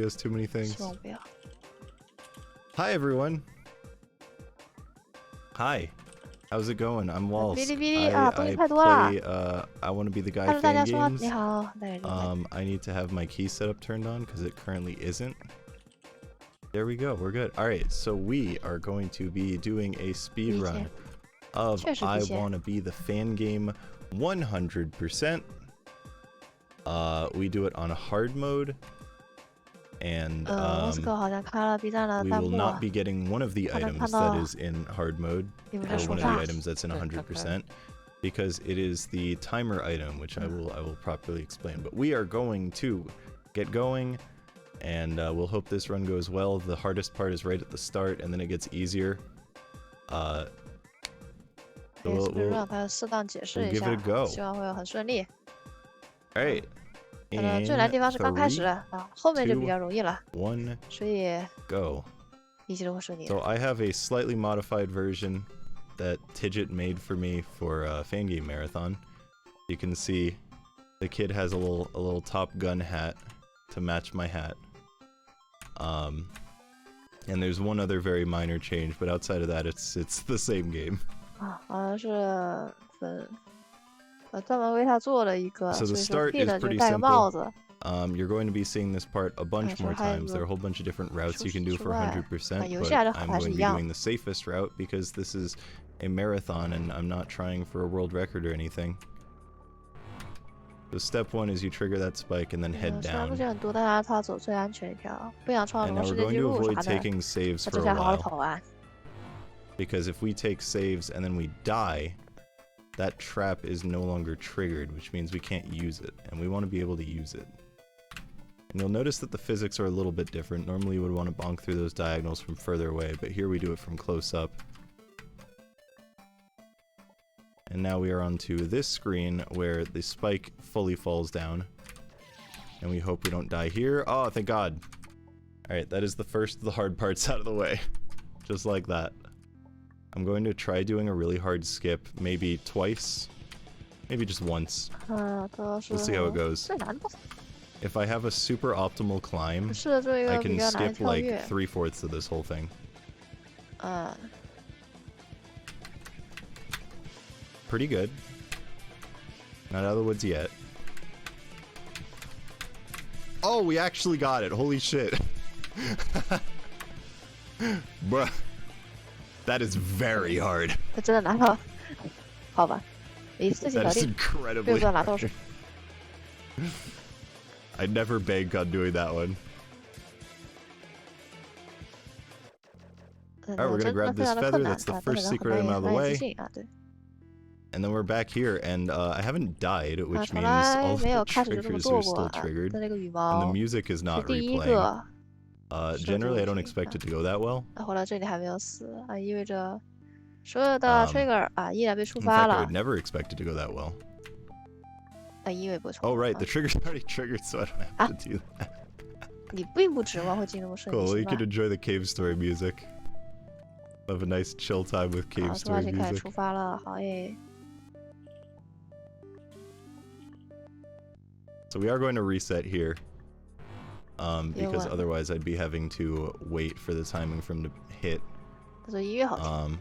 He has too many things. 希望不要。 Hi everyone. Hi. How's it going? I'm Wolsk. 哔哩哔哩 I 东西太多了。 play, I want to be the guy Hello， 大家说 Fangames. 你好，大家好。 I need to have my key setup turned on because it currently isn't. There we go. We're good. All right. So we are going to be doing a speed run of I want to be the Fangame 100%. We do it on a hard mode. And we will not be getting one of the items that is in hard mode, or one of the items that's in 100%, because it is the timer item, which I will properly explain. But we are going to get going, and we'll hope this run goes well. The hardest part is right at the start, and then it gets easier. So we'll give it a go. All right. 最难的地方是刚开始啊，后面就比较容易了。 1, 所以 go. 一切都会顺利。 So I have a slightly modified version that Tidget made for me for Fangame Marathon. You can see the kid has a little Top Gun hat to match my hat. And there's one other very minor change, but outside of that, it's the same game. 啊，好像是专门为他做了一个， So the 所以 start 说 is 就 pretty 戴个帽子。 simple. You're going to be seeing this part a bunch more times. There are a whole bunch of different routes you can do for 100%, but I'm going to be doing the safest route because this is a marathon and I'm not trying for a world record or anything. So step 1 is you trigger that spike and then head down. And now we're going to avoid taking saves for a while. Because if we take saves and then we die, that trap is no longer triggered, which means we can't use it, and we want to be able to use it. And you'll notice that the physics are a little bit different. Normally you would want to bonk through those diagonals from further away, but here we do it from close up. And now we are onto this screen where the spike fully falls down. And we hope we don't die here. Oh, thank God. Alright, that is the first of the hard parts out of the way. Just like that. I'm going to try doing a really hard skip, maybe twice, maybe just once. We'll see how it goes. If I have a super optimal climb, I can skip like 3/4 of this whole thing. Pretty good. Not out of the woods yet. Oh, we actually got it! Holy shit! Bruh. That is very hard. That is incredibly hard. I never bank on doing that one. Alright, we're gonna grab this feather. That's the first secret item out of the way. And then we're back here, and I haven't died, which means all the triggers are still triggered. And the music is not replaying. Generally, I don't expect it to go that well. In fact, I would never expect it to go that well. Oh, right, the trigger's already triggered, so I don't have to do that. Cool, you can enjoy the cave story music. Have a nice chill time with cave story music. So we are going to reset here. Because otherwise I'd be having to wait for the timing for him to hit. And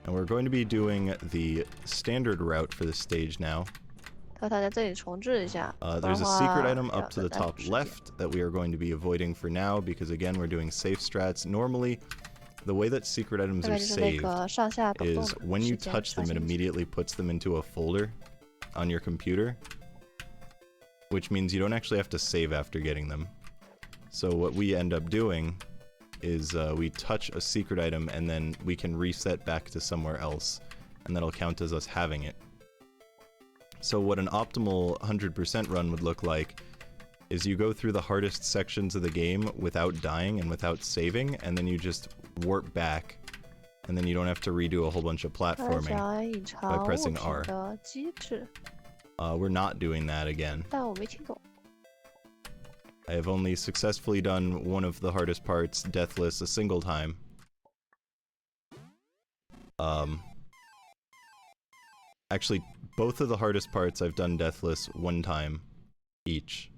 we're going to be doing the standard route for this stage now. There's a secret item up to the top left that we are going to be avoiding for now because again we're doing safe strats. Normally, the way that secret items are saved is when you touch them it immediately puts them into a folder on your computer, which means you don't actually have to save after getting them. So what we end up doing is we touch a secret item and then we can reset back to somewhere else, and that'll count as us having it. So what an optimal 100% run would look like is you go through the hardest sections of the game without dying and without saving, and then you just warp back, and then you don't have to redo a whole bunch of platforming by pressing R. We're not doing that again. I have only successfully done one of the hardest parts, deathless, a single time. Actually, both of the hardest parts I've done deathless one time each.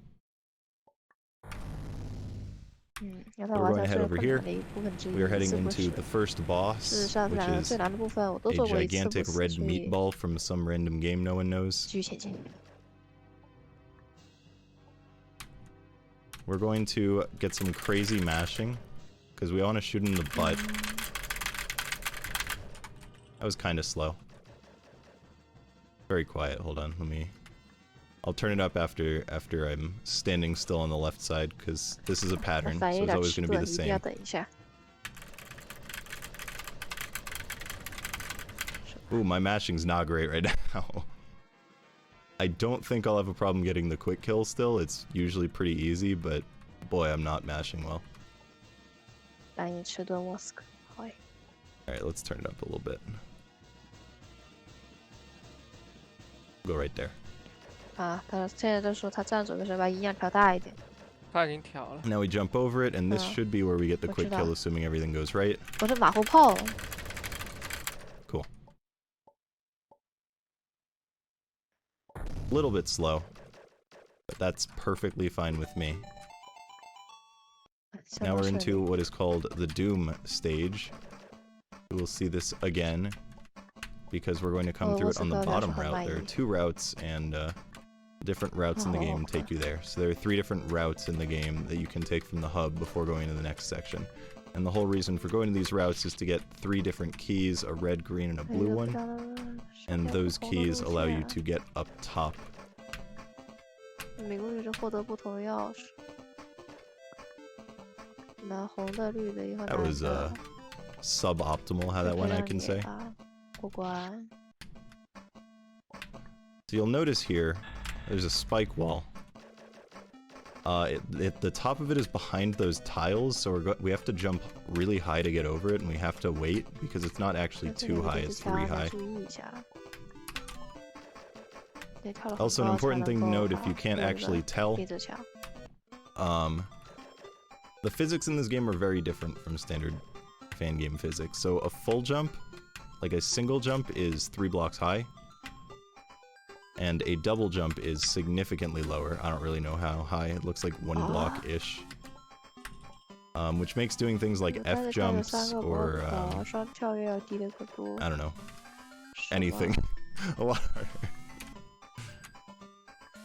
We're going to head over here. We are heading into the first boss, which is a gigantic red meatball from some random game no one knows. We're going to get some crazy mashing, because we want to shoot in the butt. That was kind of slow. Very quiet, hold on, I'll turn it up after I'm standing still on the left side, because this is a pattern, so it's always going to be the same. Ooh, my mashing's not great right now. I don't think I'll have a problem getting the quick kill still, it's usually pretty easy, but boy, I'm not mashing well. Alright, let's turn it up a little bit. Go right there. Now we jump over it, and this should be where we get the quick kill, assuming everything goes right. Cool. A little bit slow, but that's perfectly fine with me. Now we're into what is called the Doom stage. We will see this again, because we're going to come through it on the bottom route. There are 2 routes, and different routes in the game take you there. So there are 3 different routes in the game that you can take from the hub before going to the next section. And the whole reason for going to these routes is to get 3 different keys, a red, green, and a blue one. And those keys allow you to get up top. That was suboptimal how that went, I can say. So you'll notice here, there's a spike wall. The top of it is behind those tiles, so we have to jump really high to get over it, and we have to wait, because it's not actually too high, it's 3 high. Also, an important thing to note, if you can't actually tell, the physics in this game are very different from standard Fangame physics. So a full jump, like a single jump, is 3 blocks high, and a double jump is significantly lower. I don't really know how high, it looks like 1 block-ish. Which makes doing things like F jumps or, I don't know, anything a lot harder.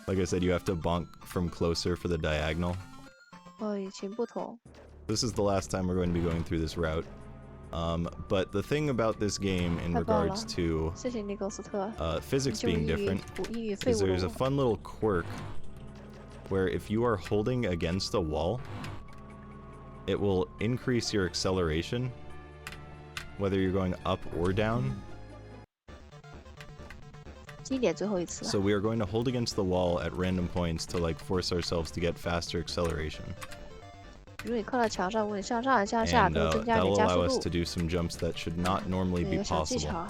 Like I said, you have to bonk from closer for the diagonal. This is the last time we're going to be going through this route. But the thing about this game in regards to physics being different is there's a fun little quirk where if you are holding against a wall, it will increase your acceleration, whether you're going up or down. So we are going to hold against the wall at random points to like force ourselves to get faster acceleration. And that'll allow us to do some jumps that should not normally be possible.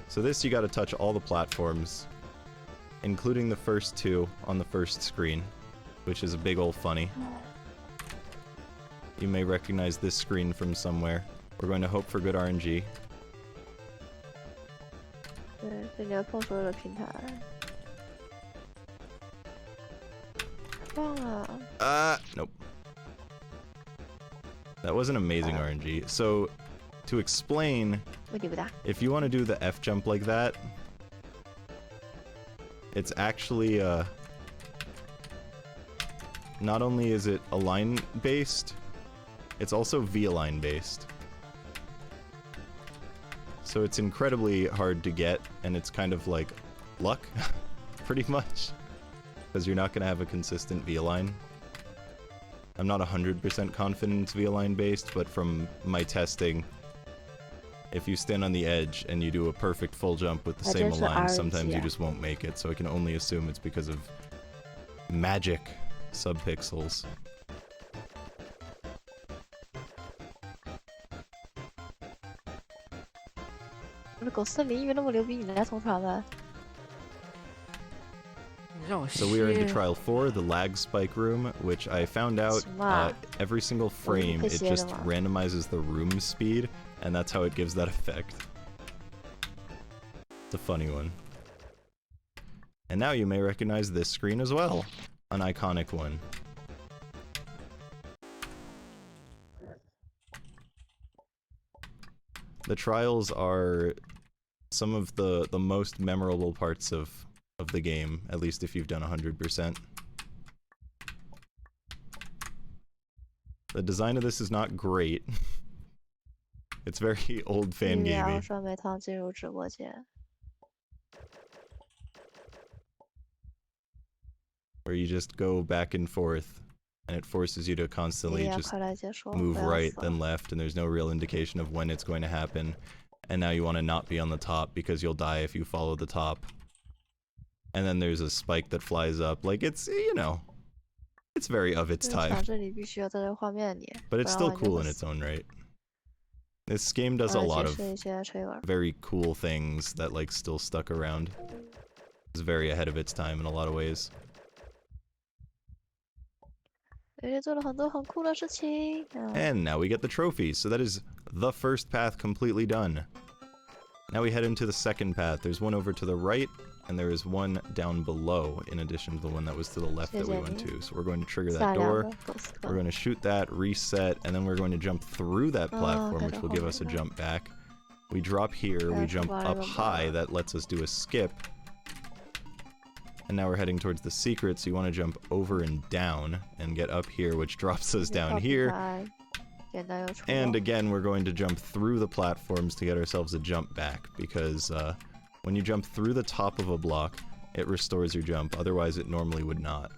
So this, you gotta touch all the platforms, including the first 2 on the first screen, which is a big ol' funny. You may recognize this screen from somewhere. We're going to hope for good RNG. Nope. That wasn't amazing RNG. So, to explain, if you want to do the F jump like that, it's actually, not only is it align based, it's also V-align based. So it's incredibly hard to get, and it's kind of like luck, pretty much, because you're not going to have a consistent V-align. I'm not 100% confident it's V-align based, but from my testing, if you stand on the edge and you do a perfect full jump with the same align, sometimes you just won't make it, so I can only assume it's because of magic subpixels. So we are into Trial 4, the lag spike room, which I found out every single frame it just randomizes the room speed, and that's how it gives that effect. It's a funny one. And now you may recognize this screen as well. an iconic one. The trials are some of the most memorable parts of the game, at least if you've done 100%. The design of this is not great. It's very old Fangame. Where you just go back and forth, and it forces you to constantly just move right then left, and there's no real indication of when it's going to happen. And now you want to not be on the top because you'll die if you follow the top. And then there's a spike that flies up. Like, it's, you know, it's very of its time. But it's still cool in its own right. This game does a lot of very cool things that, like, still stuck around. It's very ahead of its time in a lot of ways. And now we get the trophies, so that is the first path completely done. Now we head into the second path. There's one over to the right, and there is one down below, in addition to the one that was to the left that we went to. So we're going to trigger that door, we're going to shoot that, reset, and then we're going to jump through that platform, which will give us a jump back. We drop here, we jump up high, that lets us do a skip. And now we're heading towards the secret, so you want to jump over and down and get up here, which drops us down here. And again, we're going to jump through the platforms to get ourselves a jump back, because when you jump through the top of a block, it restores your jump, otherwise it normally would not.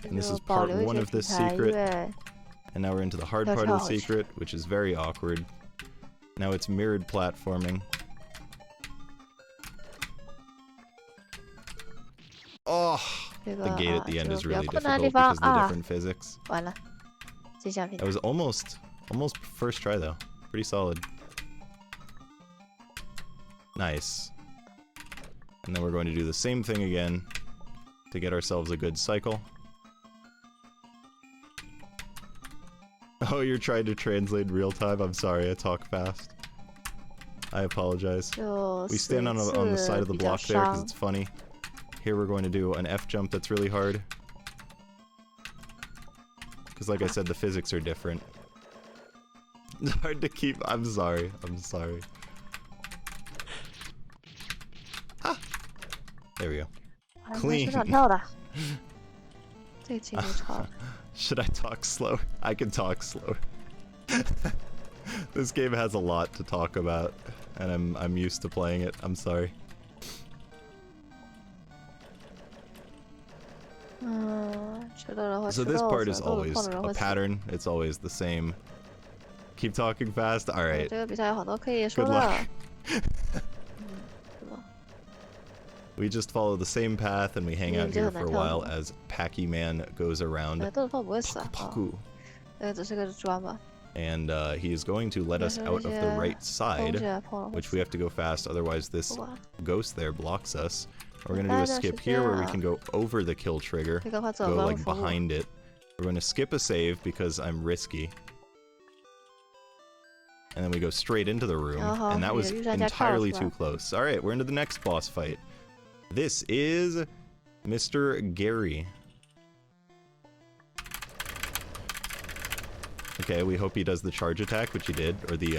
And this is part 1 of this secret. And now we're into the hard part of the secret, which is very awkward. Now it's mirrored platforming. Oh, the gate at the end is really difficult because of the different physics. That was almost first try though. Pretty solid. Nice. And then we're going to do the same thing again to get ourselves a good cycle. Oh, you're trying to translate in real time? I'm sorry, I talk fast. I apologize. We stand on the side of the block there because it's funny. Here we're going to do an F jump that's really hard. Because like I said, the physics are different. It's hard to keep. I'm sorry. I'm sorry. Ah! There we go. Clean. Should I talk slow? I can talk slow. This game has a lot to talk about, and I'm used to playing it. I'm sorry. So this part is always a pattern. It's always the same. Keep talking fast. All right. Good luck. We just follow the same path and we hang out here for a while as Packy Man goes around. And he is going to let us out of the right side, which we have to go fast, otherwise this ghost there blocks us. We're going to do a skip here where we can go over the kill trigger, go like behind it. We're going to skip a save because I'm risky. And then we go straight into the room, and that was entirely too close. Alright, we're into the next boss fight. This is Mr. Gary. Okay, we hope he does the charge attack, which he did, or the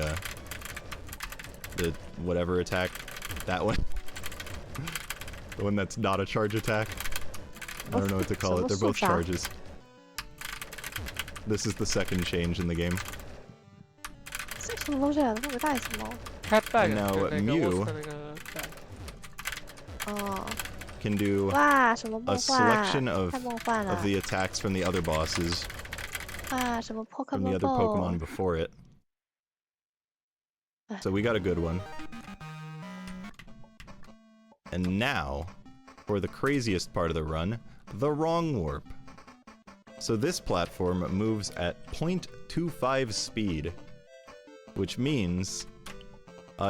whatever attack, that one. The one that's not a charge attack. I don't know what to call it, they're both charges. This is the second change in the game. And now Mew can do a selection of the attacks from the other bosses, from the other Pokemon before it. So we got a good one. And now, for the craziest part of the run, the wrong warp. So this platform moves at 0.25 speed, which means,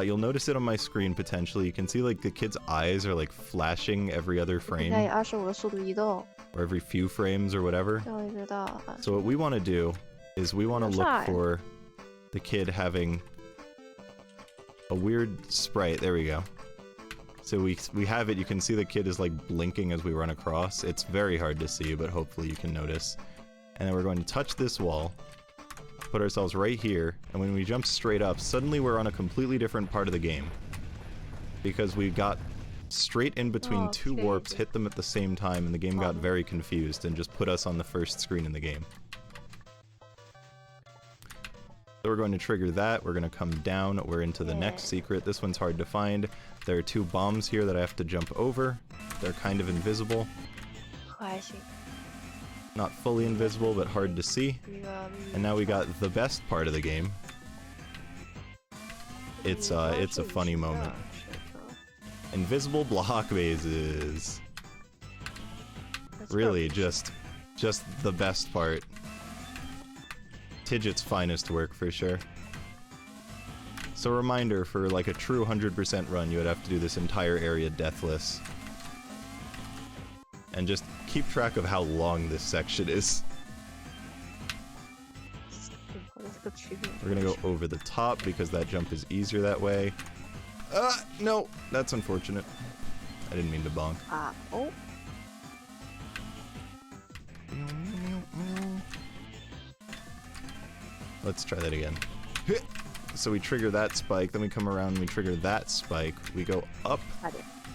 you'll notice it on my screen potentially, you can see like the kid's eyes are like flashing every other frame, or every few frames or whatever. So what we want to do is we want to look for the kid having a weird sprite, there we go. So we have it. You can see the kid is like blinking as we run across. It's very hard to see, but hopefully you can notice. And then we're going to touch this wall, put ourselves right here, and when we jump straight up, suddenly we're on a completely different part of the game. Because we got straight in between two warps, hit them at the same time, and the game got very confused and just put us on the first screen in the game. So we're going to trigger that, we're going to come down, we're into the next secret. This one's hard to find. There are 2 bombs here that I have to jump over. They're kind of invisible. Not fully invisible, but hard to see. And now we got the best part of the game. It's a funny moment. Invisible block mazes. Really, just the best part. Tidget's finest work for sure. So reminder, for like a true 100% run, you would have to do this entire area deathless. And just keep track of how long this section is. We're gonna go over the top because that jump is easier that way. No, that's unfortunate. I didn't mean to bonk. Oh. Let's try that again. So we trigger that spike, then we come around and we trigger that spike. We go up,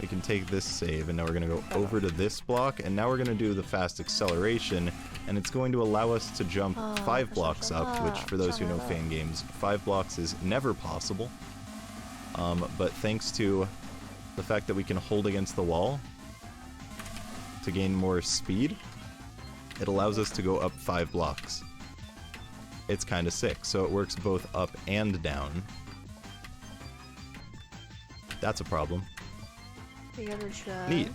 we can take this save, and now we're going to go over to this block, and now we're going to do the fast acceleration, and it's going to allow us to jump 5 blocks up, which for those who know Fangames, 5 blocks is never possible. But thanks to the fact that we can hold against the wall to gain more speed, it allows us to go up 5 blocks. It's kind of sick, so it works both up and down. That's a problem. Neat.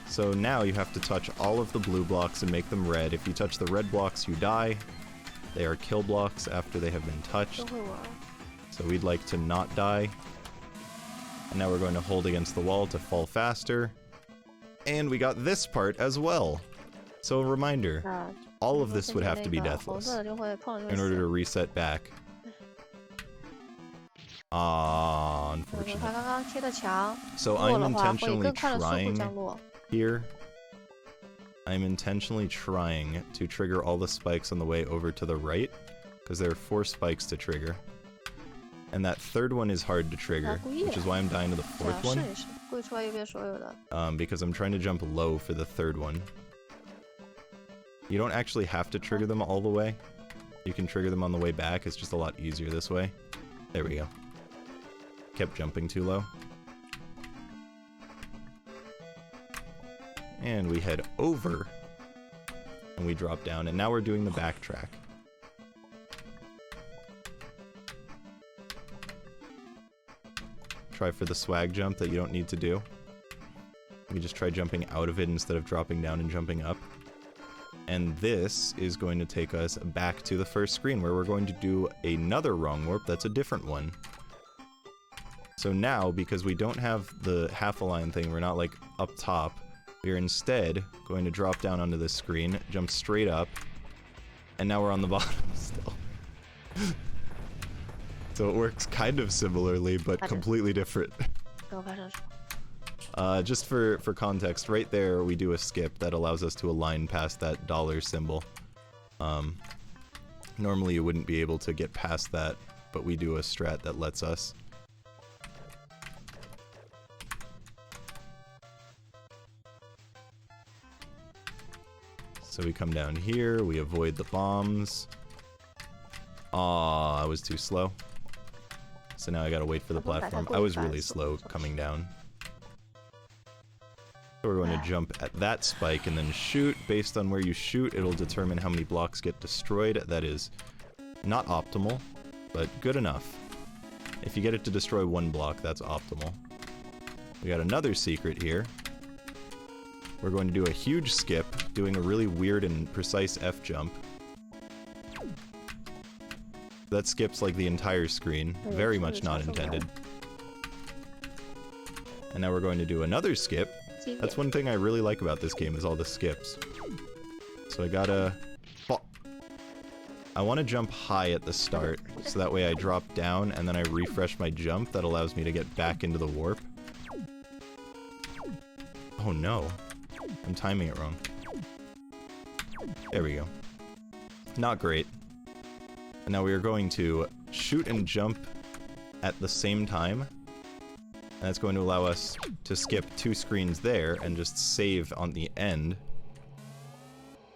So now you have to touch all of the blue blocks and make them red. If you touch the red blocks, you die. They are kill blocks after they have been touched. So we'd like to not die. And now we're going to hold against the wall to fall faster. And we got this part as well. So a reminder, all of this would have to be deathless in order to reset back. Unfortunate. So I'm intentionally trying here. I'm intentionally trying to trigger all the spikes on the way over to the right, because there are 4 spikes to trigger. And that 3rd one is hard to trigger, which is why I'm dying to the 4th one. Because I'm trying to jump low for the 3rd one. You don't actually have to trigger them all the way. You can trigger them on the way back, it's just a lot easier this way. There we go. Kept jumping too low. And we head over. And we drop down, and now we're doing the backtrack. Try for the swag jump that you don't need to do. We just try jumping out of it instead of dropping down and jumping up. And this is going to take us back to the first screen where we're going to do another wrong warp that's a different one. So now, because we don't have the half-a-line thing, we're not like up top, we are instead going to drop down onto this screen, jump straight up, and now we're on the bottom still. So it works kind of similarly, but completely different. Just for context, right there we do a skip that allows us to align past that dollar symbol. Normally you wouldn't be able to get past that, but we do a strat that lets us. So we come down here, we avoid the bombs. Aw, I was too slow. So now I gotta wait for the platform. I was really slow coming down. So we're going to jump at that spike and then shoot. Based on where you shoot, it'll determine how many blocks get destroyed. That is not optimal, but good enough. If you get it to destroy 1 block, that's optimal. We got another secret here. We're going to do a huge skip, doing a really weird and precise F jump. That skips like the entire screen. Very much not intended. And now we're going to do another skip. That's one thing I really like about this game, is all the skips. So I gotta... I want to jump high at the start, so that way I drop down and then I refresh my jump. That allows me to get back into the warp. Oh no. I'm timing it wrong. There we go. Not great. And now we are going to shoot and jump at the same time. And that's going to allow us to skip 2 screens there and just save on the end.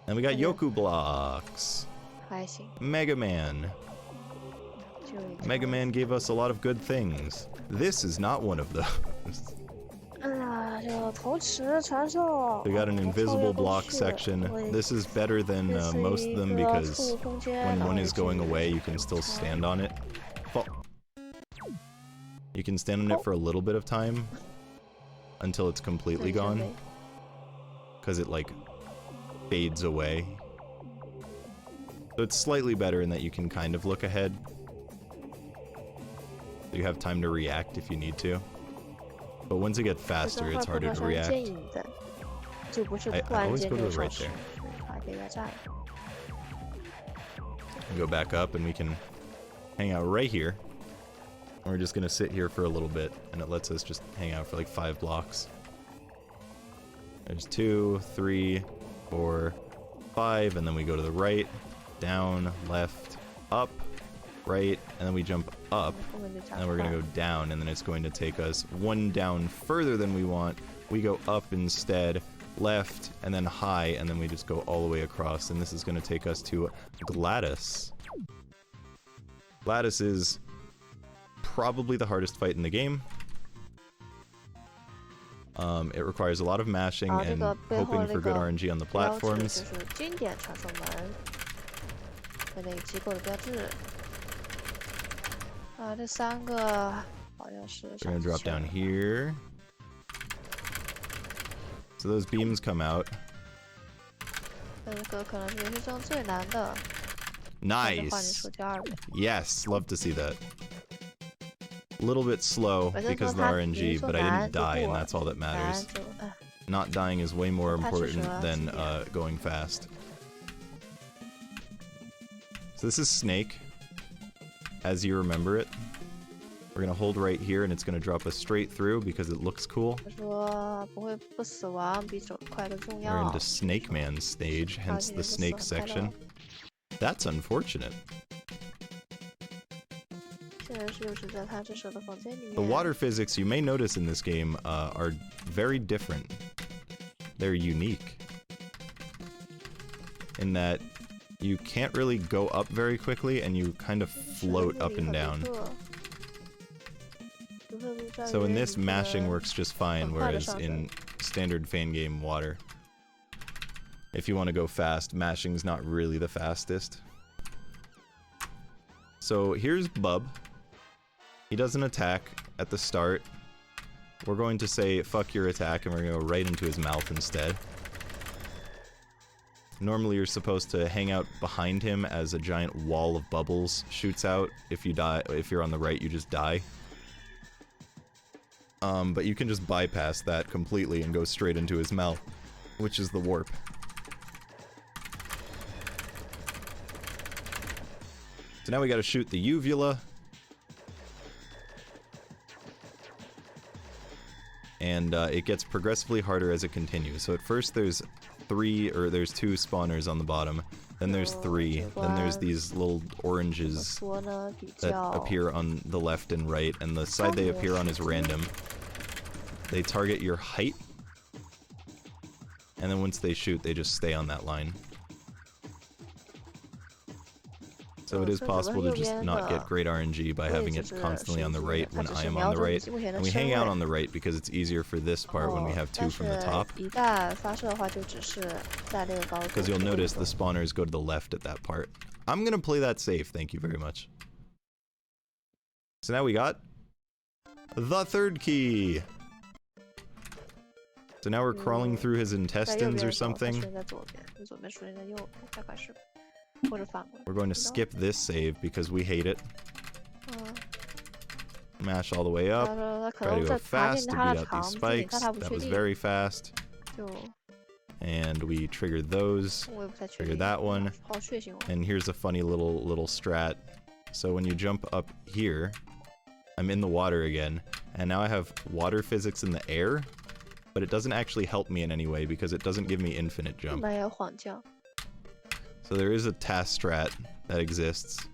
And we got Yoku blocks. Mega Man. Mega Man gave us a lot of good things. This is not one of those. We got an invisible block section. This is better than most of them because when one is going away, you can still stand on it. You can stand on it for a little bit of time until it's completely gone. Because it, like, fades away. So it's slightly better in that you can kind of look ahead. You have time to react if you need to. But once it gets faster, it's harder to react. I always go to the right there. We go back up and we can hang out right here. We're just gonna sit here for a little bit, and it lets us just hang out for like 5 blocks. There's 2, 3, 4, 5, and then we go to the right, down, left, up, right, and then we jump up, and then we're gonna go down, and then it's going to take us 1 down further than we want. We go up instead, left, and then high, and then we just go all the way across, and this is gonna take us to Gladys. Gladys is probably the hardest fight in the game. It requires a lot of mashing and hoping for good RNG on the platforms. We're gonna drop down here. So those beams come out. Nice! Yes, love to see that. A little bit slow because of the RNG, but I didn't die, and that's all that matters. Not dying is way more important than going fast. So this is Snake, as you remember it. We're gonna hold right here, and it's gonna drop us straight through because it looks cool. We're into Snake Man's stage, hence the snake section. That's unfortunate. The water physics you may notice in this game are very different. They're unique. In that you can't really go up very quickly and you kind of float up and down. So in this, mashing works just fine, whereas in standard Fangame water, if you want to go fast, mashing's not really the fastest. So here's Bub. He doesn't attack at the start. We're going to say, fuck your attack, and we're going to go right into his mouth instead. Normally you're supposed to hang out behind him as a giant wall of bubbles shoots out. If you die, if you're on the right, you just die. But you can just bypass that completely and go straight into his mouth, which is the warp. So now we gotta shoot the uvula. And it gets progressively harder as it continues. So at first there's 2 spawners on the bottom, then there's 3, then there's these little oranges that appear on the left and right, and the side they appear on is random. They target your height, and then once they shoot, they just stay on that line. So it is possible to just not get great RNG by having it constantly on the right when I am on the right. And we hang out on the right because it's easier for this part when we have 2 from the top. Because you'll notice the spawners go to the left at that part. I'm gonna play that safe, thank you very much. So now we got the 3rd key! So now we're crawling through his intestines or something. We're going to skip this save because we hate it. Mash all the way up. Try to go fast to beat out these spikes. That was very fast. And we triggered those. Trigger that one. And here's a funny little strat. So when you jump up here, I'm in the water again, and now I have water physics in the air, but it doesn't actually help me in any way because it doesn't give me infinite jump. So there is a task strat that exists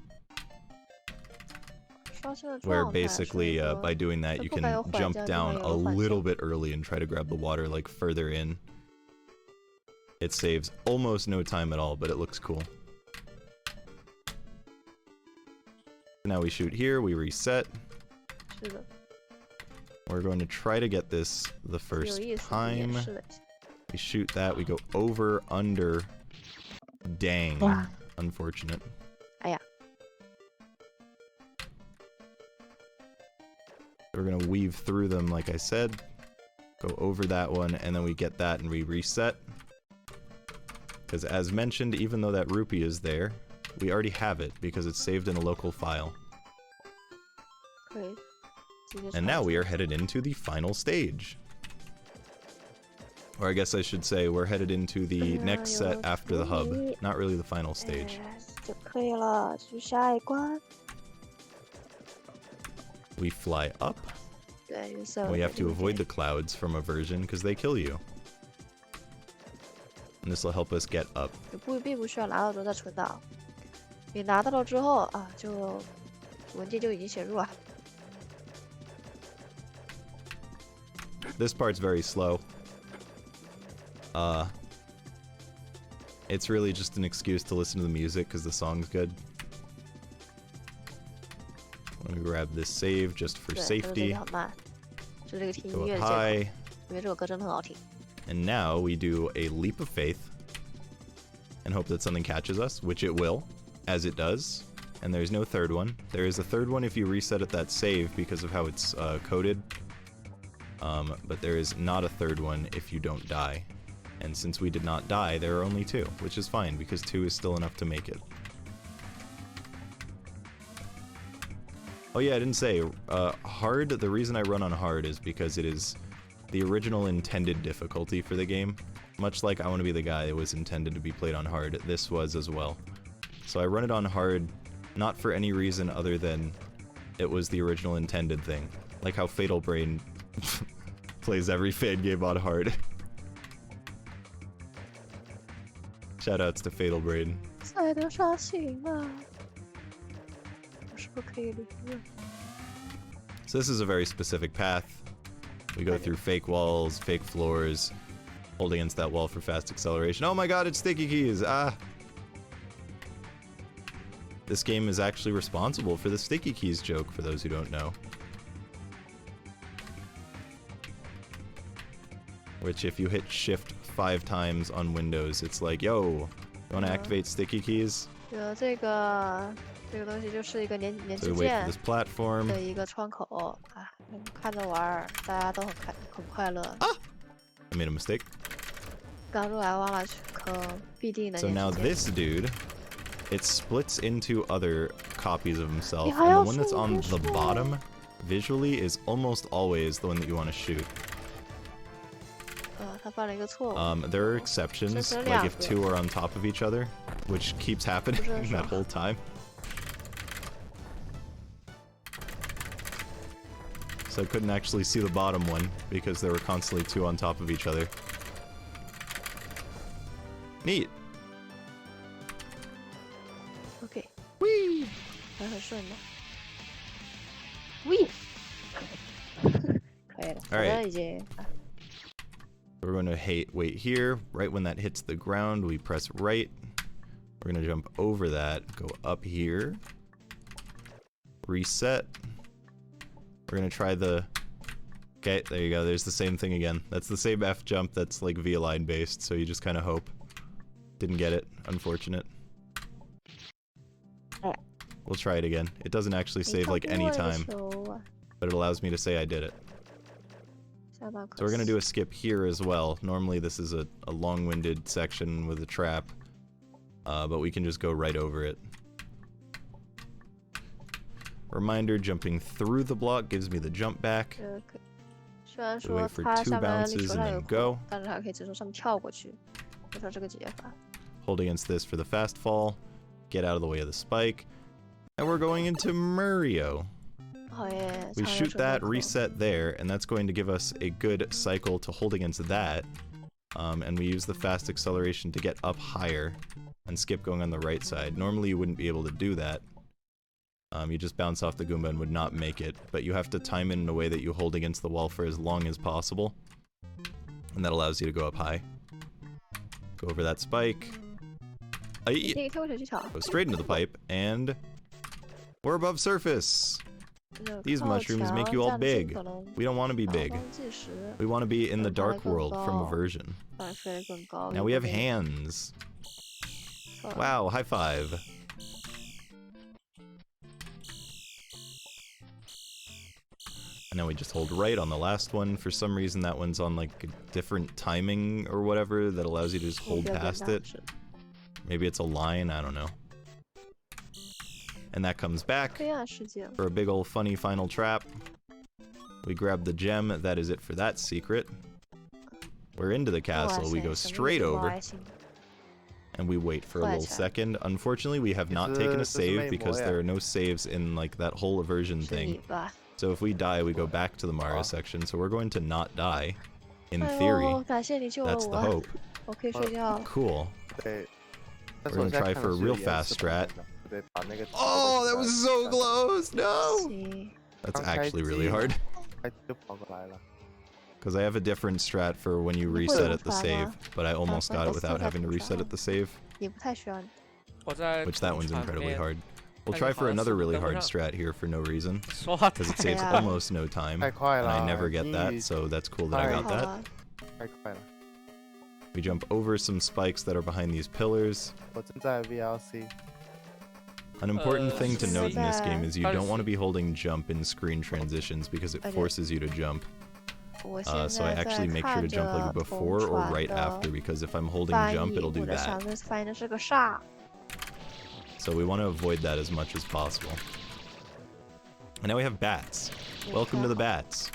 where basically by doing that you can jump down a little bit early and try to grab the water like further in. It saves almost no time at all, but it looks cool. Now we shoot here, we reset. We're going to try to get this the first time. We shoot that, we go over, under. Dang. Unfortunate. We're gonna weave through them like I said. Go over that one, and then we get that and we reset. Because as mentioned, even though that rupee is there, we already have it because it's saved in a local file. And now we are headed into the final stage. Or I guess I should say we're headed into the next set after the hub, not really the final stage. We fly up. We have to avoid the clouds from a version because they kill you. And this will help us get up. This part's very slow. It's really just an excuse to listen to the music because the song's good. Let me grab this save just for safety. Go up high. And now we do a leap of faith and hope that something catches us, which it will, as it does. And there's no third one. There is a third one if you reset at that save because of how it's coded. But there is not a third one if you don't die. And since we did not die, there are only two, which is fine because 2 is still enough to make it. Oh yeah, I didn't say, hard, the reason I run on hard is because it is the original intended difficulty for the game. Much like I Want to Be the Guy, it was intended to be played on hard, this was as well. So I run it on hard, not for any reason other than it was the original intended thing. Like how Fatal Brain plays every fan game on hard. Shoutouts to Fatal Brain. So this is a very specific path. We go through fake walls, fake floors, hold against that wall for fast acceleration. Oh my god, it's sticky keys! Ah! This game is actually responsible for the sticky keys joke, for those who don't know. Which, if you hit shift 5 times on Windows, it's like, yo, you wanna activate sticky keys? So we wait for this platform. Ah! I made a mistake. So now this dude, it splits into other copies of himself, and the one that's on the bottom, visually, is almost always the one that you want to shoot. There are exceptions, like if 2 are on top of each other, which keeps happening that whole time. So I couldn't actually see the bottom one, because there were constantly 2 on top of each other. Neat! Okay. Whee! Whee! Alright. We're going to wait here. Right when that hits the ground, we press right. We're going to jump over that, go up here. Reset. We're going to try the... Okay, there you go. There's the same thing again. That's the same F jump that's like V-line based, so you just kind of hope. Didn't get it. Unfortunate. We'll try it again. It doesn't actually save like any time, but it allows me to say I did it. So we're going to do a skip here as well. Normally this is a long-winded section with a trap, but we can just go right over it. Reminder, jumping through the block gives me the jump back. We wait for 2 bounces and then go. Hold against this for the fast fall. Get out of the way of the spike. And we're going into Murio. Oh yeah. We shoot that, reset there, and that's going to give us a good cycle to hold against that. And we use the fast acceleration to get up higher and skip going on the right side. Normally you wouldn't be able to do that. You just bounce off the Goomba and would not make it, but you have to time it in a way that you hold against the wall for as long as possible. And that allows you to go up high. Go over that spike. Go straight into the pipe, and we're above surface! These mushrooms make you all big. We don't want to be big. We want to be in the dark world from Aversion. Now we have hands. Wow, high five. And now we just hold right on the last one. For some reason that one's on like a different timing or whatever that allows you to just hold past it. Maybe it's a line, I don't know. And that comes back for a big ol' funny final trap. We grab the gem, that is it for that secret. We're into the castle, we go straight over. And we wait for a little second. Unfortunately, we have not taken a save because there are no saves in like that whole Aversion thing. So if we die, we go back to the Mario section, so we're going to not die. In theory. That's the hope. Cool. We're gonna try for a real fast strat. Oh, that was so close! No! That's actually really hard. Because I have a different strat for when you reset at the save, but I almost got it without having to reset at the save. Which that one's incredibly hard. We'll try for another really hard strat here for no reason. Because it saves almost no time. And I never get that, so that's cool that I got that. We jump over some spikes that are behind these pillars. An important thing to note in this game is you don't want to be holding jump in screen transitions because it forces you to jump. So I actually make sure to jump like before or right after, because if I'm holding jump, it'll do that. So we want to avoid that as much as possible. And now we have bats. Welcome to the bats.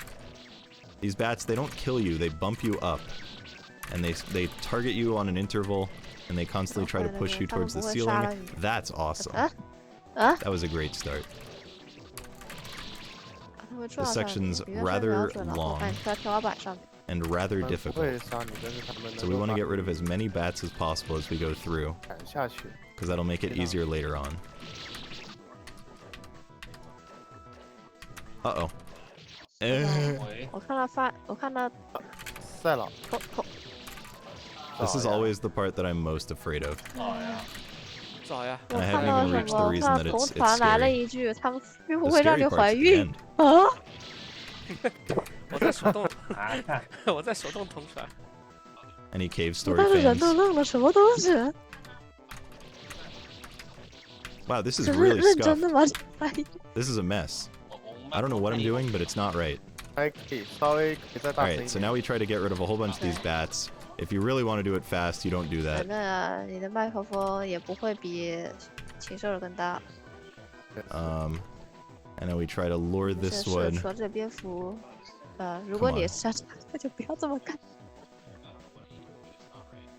These bats, they don't kill you, they bump you up. And they target you on an interval, and they constantly try to push you towards the ceiling. That's awesome. That was a great start. This section's rather long and rather difficult, so we want to get rid of as many bats as possible as we go through, because that'll make it easier later on. Uh-oh. This is always the part that I'm most afraid of. And I haven't even reached the reason that it's scary. The scary part's at the end. Any cave story fans? Wow, this is really scuffed. This is a mess. I don't know what I'm doing, but it's not right. Alright, so now we try to get rid of a whole bunch of these bats. If you really want to do it fast, you don't do that. And then we try to lure this one.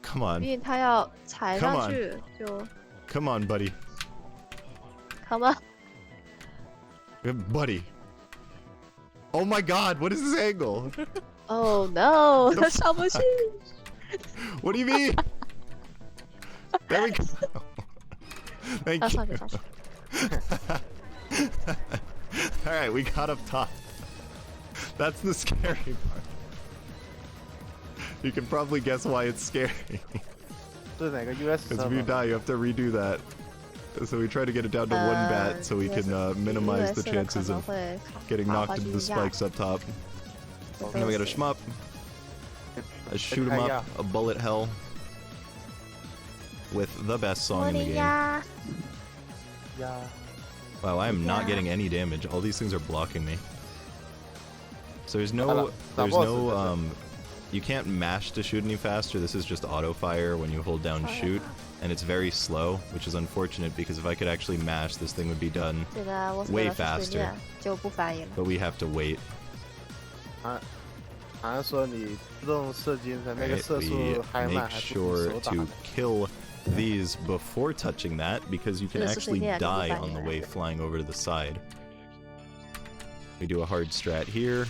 Come on. Come on. Come on, buddy. Come on. Buddy. Oh my god, what is this angle? Oh no, that's how much. What do you mean? There we go. Thank you. Alright, we got up top. That's the scary part. You can probably guess why it's scary. Because if you die, you have to redo that. So we try to get it down to one bat so we can minimize the chances of getting knocked into the spikes up top. And then we got a shmup, a shoot 'em up, a bullet hell, with the best song in the game. Wow, I am not getting any damage. All these things are blocking me. So there's no, you can't mash to shoot any faster. This is just auto fire when you hold down shoot, and it's very slow, which is unfortunate because if I could actually mash, this thing would be done way faster. But we have to wait. Right, we make sure to kill these before touching that because you can actually die on the way flying over to the side. We do a hard strat here.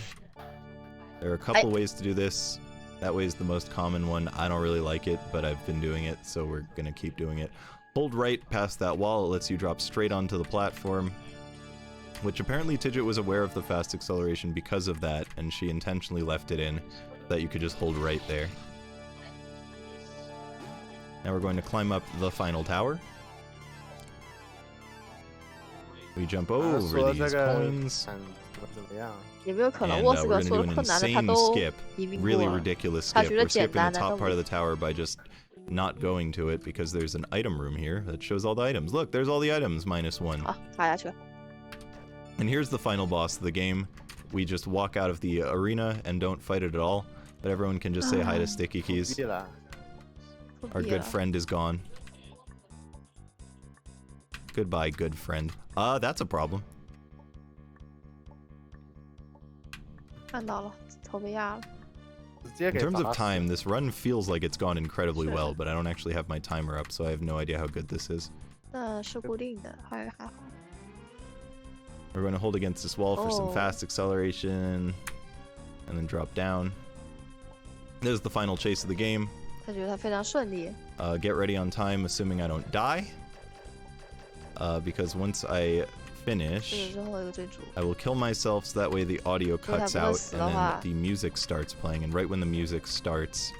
There are a couple ways to do this. That way is the most common one. I don't really like it, but I've been doing it, so we're gonna keep doing it. Hold right past that wall. It lets you drop straight onto the platform, which apparently Tidget was aware of the fast acceleration because of that, and she intentionally left it in so that you could just hold right there. Now we're going to climb up the final tower. We jump over these coins. And we're going to do an insane skip, really ridiculous skip. We're skipping the top part of the tower by just not going to it because there's an item room here that shows all the items. Look, there's all the items, -1. And here's the final boss of the game. We just walk out of the arena and don't fight it at all, but everyone can just say hi to Sticky Keys. Our good friend is gone. Goodbye, good friend. That's a problem. In terms of time, this run feels like it's gone incredibly well, but I don't actually have my timer up, so I have no idea how good this is. We're going to hold against this wall for some fast acceleration, and then drop down. There's the final chase of the game. Get ready on time, assuming I don't die. Because once I finish, I will kill myself so that way the audio cuts out and then the music starts playing. And right when the music starts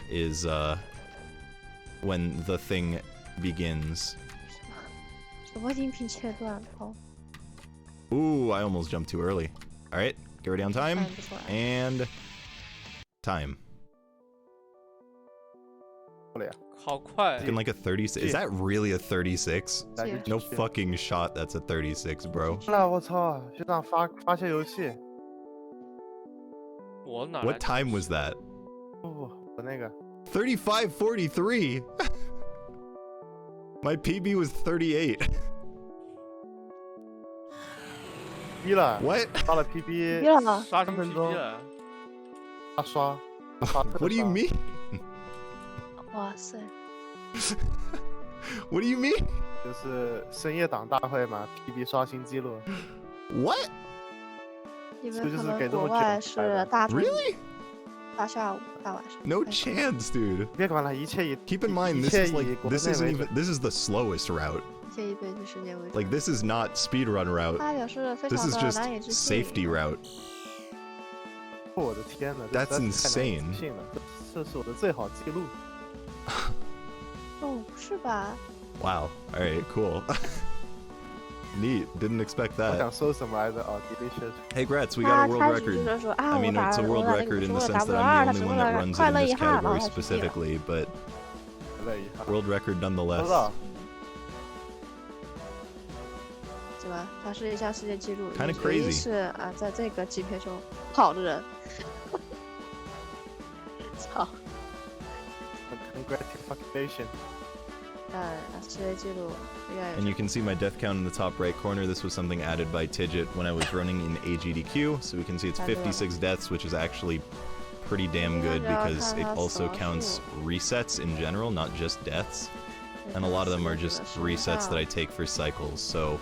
is when the thing begins. Ooh, I almost jumped too early. Alright, get ready on time. And time. Looking like a 36. Is that really a 36? No fucking shot that's a 36, bro. What time was that? 35:43. My PB was 38. What? What do you mean? What do you mean? What? Really? No chance, dude. Keep in mind, this is like this is the slowest route. Like, this is not speedrun route. This is just safety route. That's insane. Wow. Alright, cool. Neat. Didn't expect that. Hey, Gretz, we got a world record. I mean, it's a world record in the sense that I'm the only one that runs it in this category specifically, but world record nonetheless. Kind of crazy. And you can see my death count in the top right corner. This was something added by Tidget when I was running in AGDQ, so we can see it's 56 deaths, which is actually pretty damn good because it also counts resets in general, not just deaths. And a lot of them are just resets that I take for cycles, so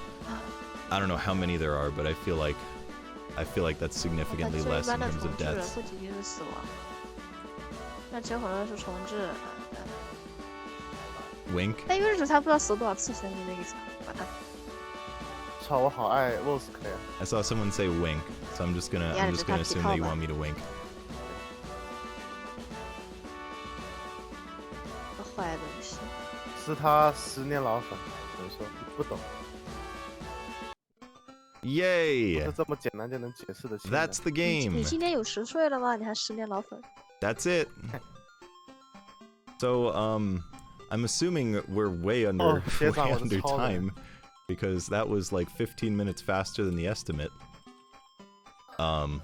I don't know how many there are, but I feel like that's significantly less in terms of deaths. Wink. I saw someone say wink, so I'm just gonna assume that you want me to wink. Yay! That's the game. That's it. So, I'm assuming we're way under time because that was like 15 minutes faster than the estimate. So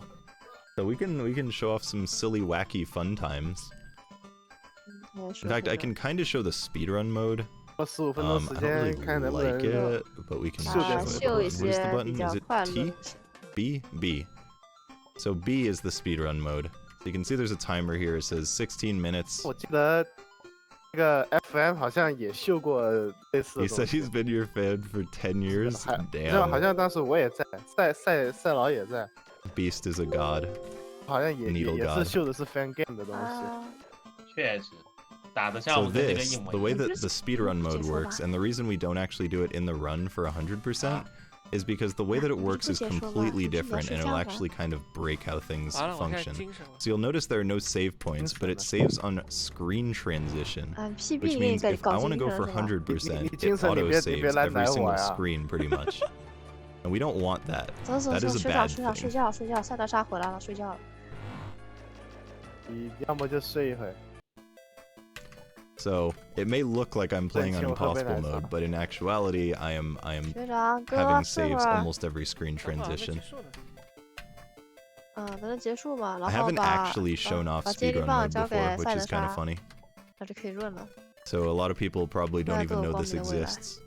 we can show off some silly, wacky fun times. In fact, I can kind of show the speedrun mode. I don't really like it, but we can show it. What is the button? Is it T? B? B. So B is the speedrun mode. So you can see there's a timer here. It says 16 minutes. 那个 FM 好像也秀过类似的 He said he's been your fan for 10 years. 好 Damn. 像当时我也在，赛老也在。Beast is a god. 好像也 Needle 是 god. 秀的是 Fangame 的东西。确实，打得像 So 我们的那个 this, 一模 the 一 way 样。 that the speedrun mode works, and the reason we don't actually do it in the run for 100%, is because the way that it works is completely different, and it'll actually kind of break how things function. So you'll notice there are no save points, but it saves on screen transition, which means if I want to go for 100%, it auto-saves every single screen pretty much. And we don't want that. That is a bad thing. 睡觉，赛德莎回来了，睡觉了。你要么就睡一会。 So it may look like I'm playing on impossible mode, but in actuality, I am having saves almost every screen transition. I haven't actually shown off speedrun mode before, which is kind of funny. So a lot of people probably don't even know this exists.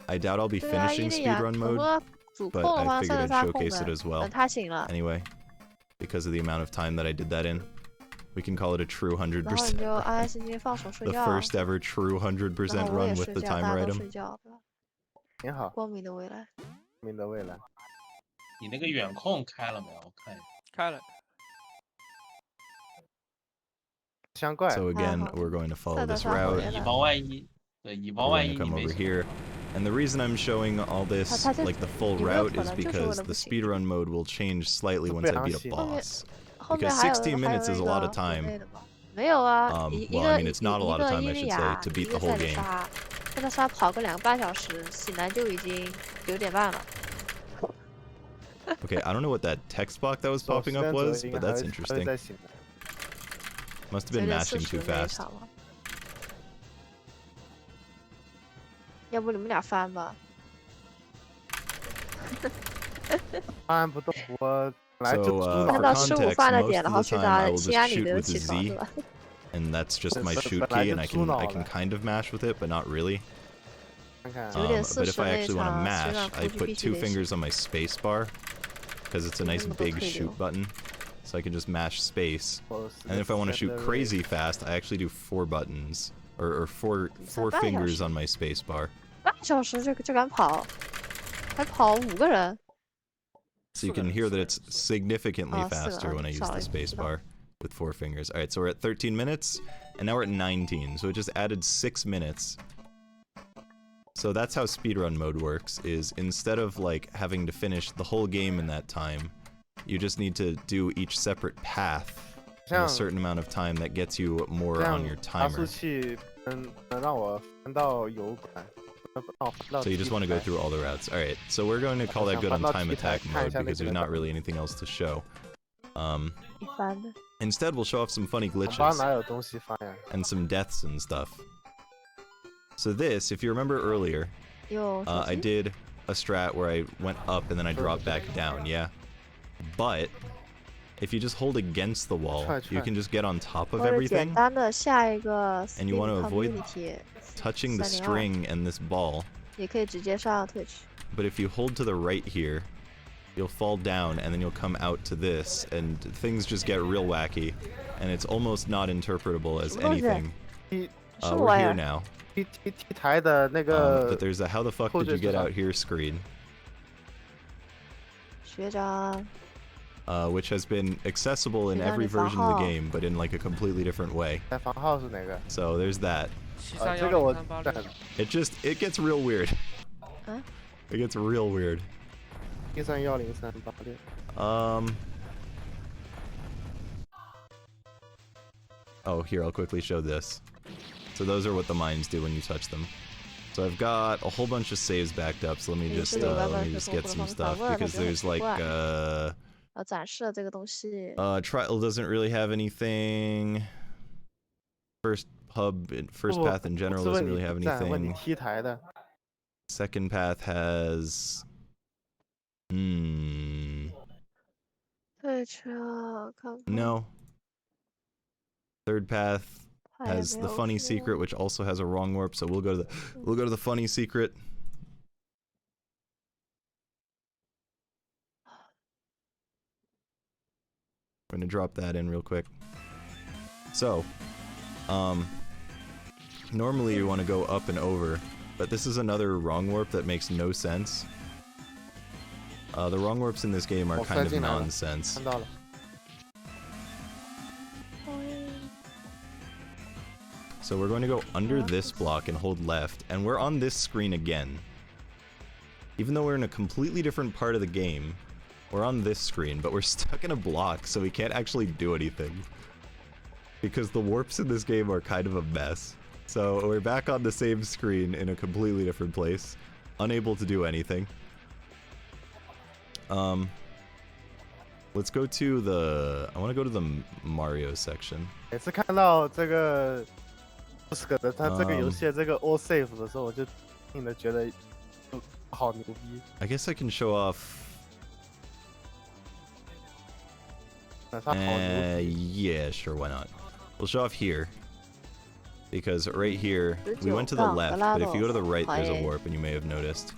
I doubt I'll be finishing speedrun mode, but I figured I'd showcase it as well. Anyway, because of the amount of time that I did that in. We can call it a true 100%. The first ever true 100% run with the timer item. 挺好。光明的未来。光明的未来。你那个远控开了没有？我看一下。开了。相怪。 So again, we're going to follow this route. 以防万一，对，以防 We're 万 going 一 to 你 come 没 over 想 here. And the reason I'm showing all this, like the full route, is because the speedrun mode will change slightly once I beat a boss. Because 16 minutes is a lot of time. 没有啊， well, I mean, it's not a lot of time, I should say, to beat the whole game. 赛德莎跑个2个半小时，醒来就已经9点半了。Okay, I don't know what that text block that was popping up was, but that's interesting. Must have been matching too fast. 要不你们俩翻吧。翻不动，我。 So for context, most of the time I will just shoot with a Z, and that's just my shoot key, and I can kind of mash with it, but not really. But if I actually want to mash, I put 2 fingers on my space bar, because it's a nice big shoot button, so I can just mash space. And if I want to shoot crazy fast, I actually do 4 buttons, or 4 fingers on my space bar. 半小时就敢跑，还跑5个人。 So you can hear that it's significantly faster when I use the spacebar with 4 fingers. Alright, so we're at 13 minutes, and now we're at 19, so it just added 6 minutes. So that's how speedrun mode works, is instead of like having to finish the whole game in that time, you just need to do each separate path in a certain amount of time that gets you more on your timer. So you just want to go through all the routes. Alright, so we're going to call that good on time attack mode because there's not really anything else to show. Instead, we'll show off some funny glitches and some deaths and stuff. So this, if you remember earlier, I did a strat where I went up and then I dropped back down, yeah? But if you just hold against the wall, you can just get on top of everything, and you want to avoid touching the string and this ball. But if you hold to the right here, you'll fall down and then you'll come out to this, and things just get real wacky, and it's almost not interpretable as anything. We're here now. But there's a how the fuck did you get out here screen. Which has been accessible in every version of the game, but in like a completely different way. So there's that. It gets real weird. It gets real weird. Oh, here, I'll quickly show this. So those are what the mines do when you touch them. So I've got a whole bunch of saves backed up, so let me just get some stuff, because there's like Trial doesn't really have anything. First hub, first path in general doesn't really have anything. Second path has... No. Third path has the funny secret, which also has a wrong warp, so we'll go to the funny secret. I'm gonna drop that in real quick. So, normally you want to go up and over, but this is another wrong warp that makes no sense. The wrong warps in this game are kind of nonsense. So we're going to go under this block and hold left, and we're on this screen again. Even though we're in a completely different part of the game, we're on this screen, but we're stuck in a block, so we can't actually do anything. Because the warps in this game are kind of a mess. So we're back on the same screen in a completely different place, unable to do anything. Let's go to the... I want to go to the Mario section. 每次看到这个 Wolsk 的它这个游戏的这个 all save 的时候，我就硬的觉得好牛逼。 I guess I can show off... yeah, sure, why not? We'll show off here. Because right here, we went to the left, but if you go to the right, there's a warp, and you may have noticed.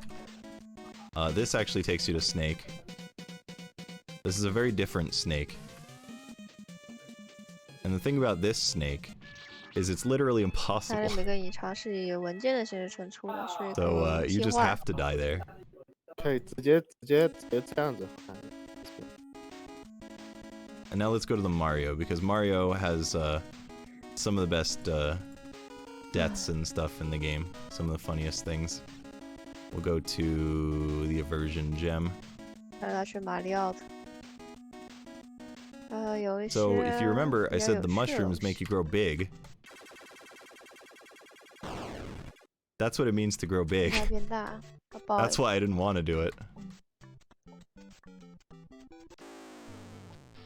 This actually takes you to Snake. This is a very different Snake. And the thing about this Snake is it's literally impossible. So, you just have to die there. 可以直接这样子。 And now let's go to the Mario, because Mario has some of the best deaths and stuff in the game. Some of the funniest things. We'll go to the Aversion Gem. So, if you remember, I said the mushrooms make you grow big. That's what it means to grow big. That's why I didn't want to do it.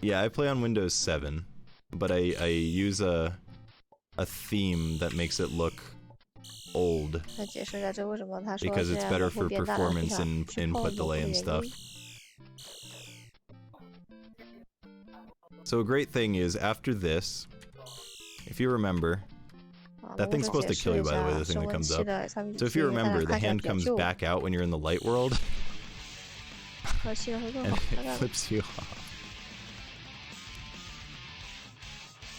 Yeah, I play on Windows 7, but I use a theme that makes it look old. Because it's better for performance and input delay and stuff. So a great thing is, after this, if you remember, that thing's supposed to kill you, by the way, the thing that comes up. So if you remember, the hand comes back out when you're in the light world, and it flips you off.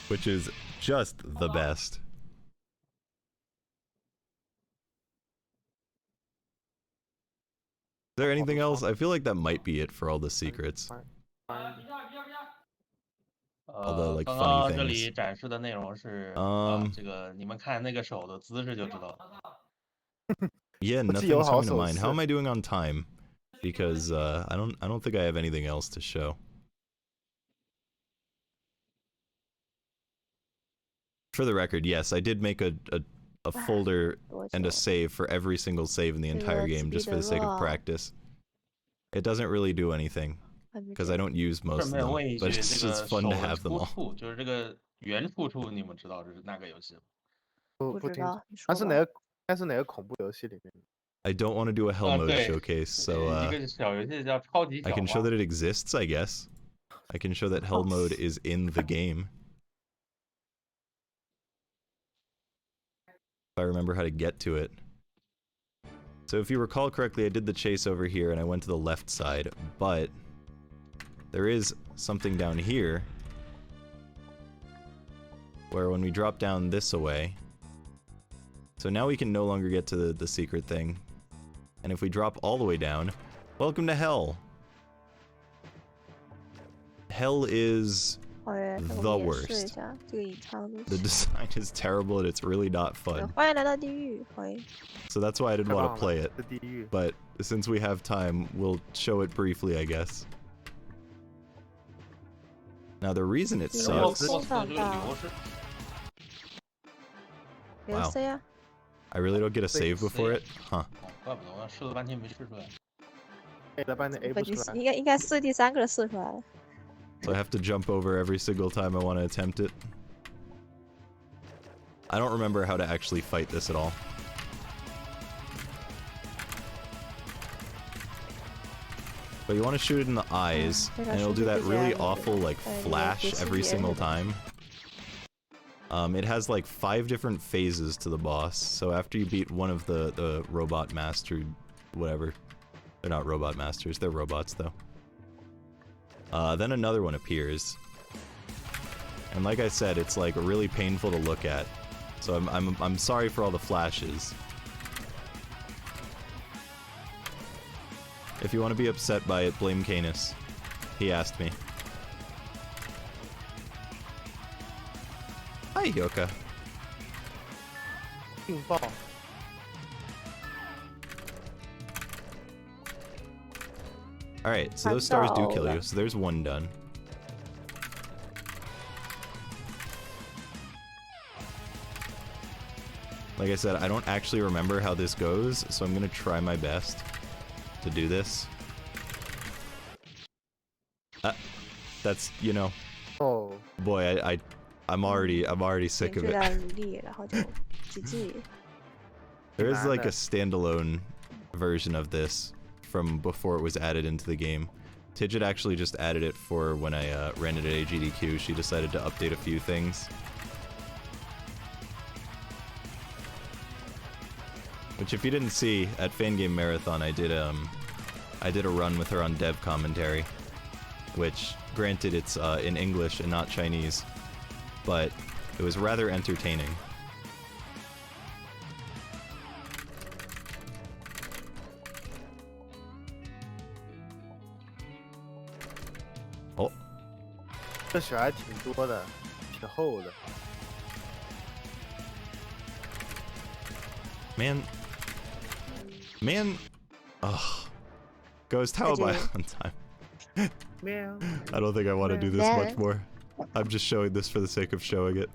Which is just the best. Is there anything else? I feel like that might be it for all the secrets. Although, like, funny things. 这里展示的内容是这个你们看那个手的姿势就知道了。Yeah, nothing's coming to mind. How am I doing on time? Because I don't think I have anything else to show. For the record, yes, I did make a folder and a save for every single save in the entire game, just for the sake of practice. It doesn't really do anything, because I don't use most of them, but it's just fun to have them all. 就是这个原出处，你们知道这是哪个游戏吗？不清楚。它是哪个？它是哪个恐怖游戏里面？ I don't want to do a hell mode showcase, so I can show that it exists, I guess. I can show that hell mode is in the game. If I remember how to get to it. So if you recall correctly, I did the chase over here and I went to the left side, but there is something down here where when we drop down this away, so now we can no longer get to the secret thing. And if we drop all the way down, welcome to hell. Hell is the worst. The design is terrible and it's really not fun. So that's why I didn't want to play it. But since we have time, we'll show it briefly, I guess. Now the reason it sucks... Wow. I really don't get a save before it? Huh. So I have to jump over every single time I want to attempt it. I don't remember how to actually fight this at all. But you want to shoot it in the eyes, and it'll do that really awful, like, flash every single time. It has, like, 5 different phases to the boss, so after you beat one of the robot master... whatever. They're not robot masters, they're robots, though. Then another one appears. And like I said, it's like really painful to look at. So I'm sorry for all the flashes. If you want to be upset by it, blame Canis. He asked me. Hi, Yoka. Alright, so those stars do kill you, so there's one done. Like I said, I don't actually remember how this goes, so I'm gonna try my best to do this. That's, you know. Oh. Boy, I'm already sick of it. There is like a standalone version of this from before it was added into the game. Tidget actually just added it for when I ran it at AGDQ. She decided to update a few things. Which, if you didn't see, at Fangame Marathon, I did a run with her on dev commentary. Which, granted, it's in English and not Chinese, but it was rather entertaining. Oh. 这血还挺多的，挺厚的。Man, ugh. Ghost, how am I on time? I don't think I want to do this much more. I'm just showing this for the sake of showing it.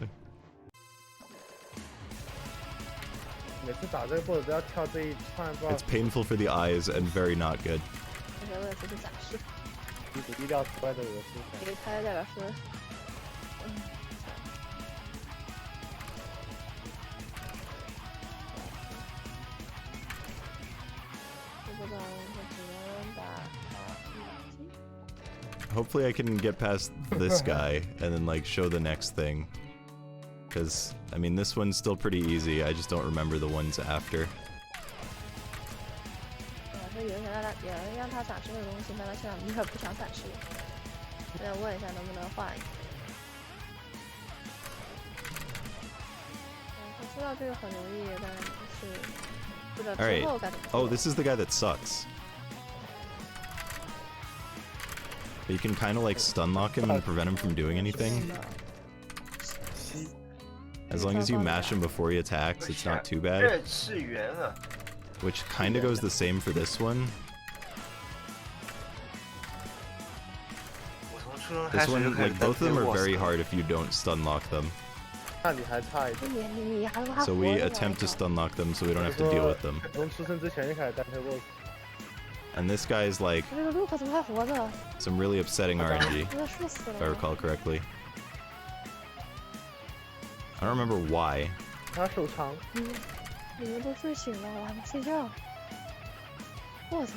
每次打这个 boss 都要跳这一串 boss。 It's painful for the eyes and very not good. 一定要出来的恶心感。因为它代表是，不知道我只能打Hopefully I can get past this guy and then like show the next thing. Because, I mean, this one's still pretty easy, I just don't remember the ones after. 有人让他展示那个东西，但他现在米尔不想展示。现在问一下能不能换一个。我知道这个很容易，但是不知道之后该怎么做。 Oh, this is the guy that sucks. But you can kind of like stun lock him and prevent him from doing anything. As long as you mash him before he attacks, it's not too bad. Which kind of goes the same for this one. This one, like, both of them are very hard if you don't stun lock them. So we attempt to stun lock them so we don't have to deal with them. And this guy is like some really upsetting RNG, if I recall correctly. I don't remember why. 你们都睡醒了，我还没睡觉。我操！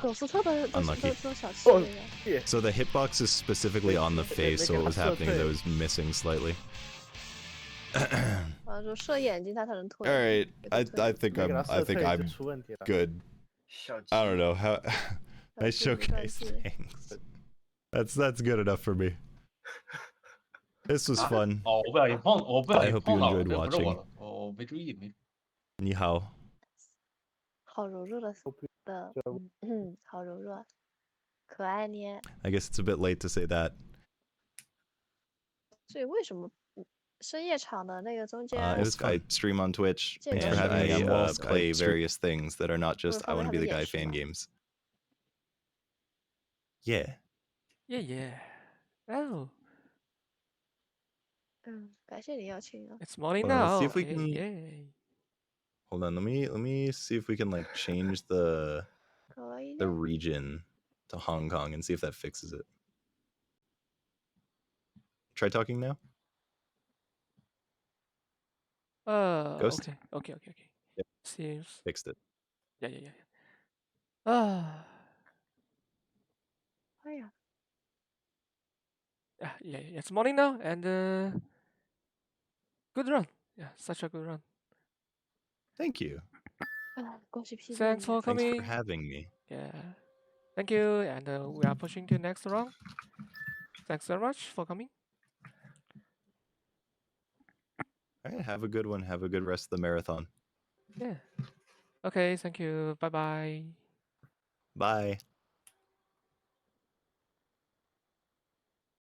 狗斯特的都小气的呀。 So the hitbox is specifically on the face, so what was happening is I was missing slightly. 啊，就射眼睛它才能退。 All right, I think I'm good. I don't know how. I showcase things. That's good enough for me. This was fun. I hope you enjoyed watching. 我没注意，你好。好柔弱的，好柔弱，可爱捏。 I guess it's a bit late to say that. 所以为什么深夜场的那个中间 I stream on Twitch. Thanks for having me play various things that are not just I want to be the guy fan games. Yeah. Yeah. Oh. 感谢你邀请啊。 It's morning Well, now. let's see if we can. Yeah. Hold on, let me see if we can like change the region to Hong Kong and see if that fixes it. Try talking now. Ghost? Okay. Yep. Seems Fixed it. Yeah. Ah. Oh yeah. Yeah. It's morning now, and good run. Yeah, such a good run. Thank you. Thanks for coming. Thanks for having me. Yeah. Thank you, and we are pushing to next round. Thanks very much for coming. All right, have a good one. Have a good rest of the marathon. Yeah. Okay, thank you. Bye-bye. Bye.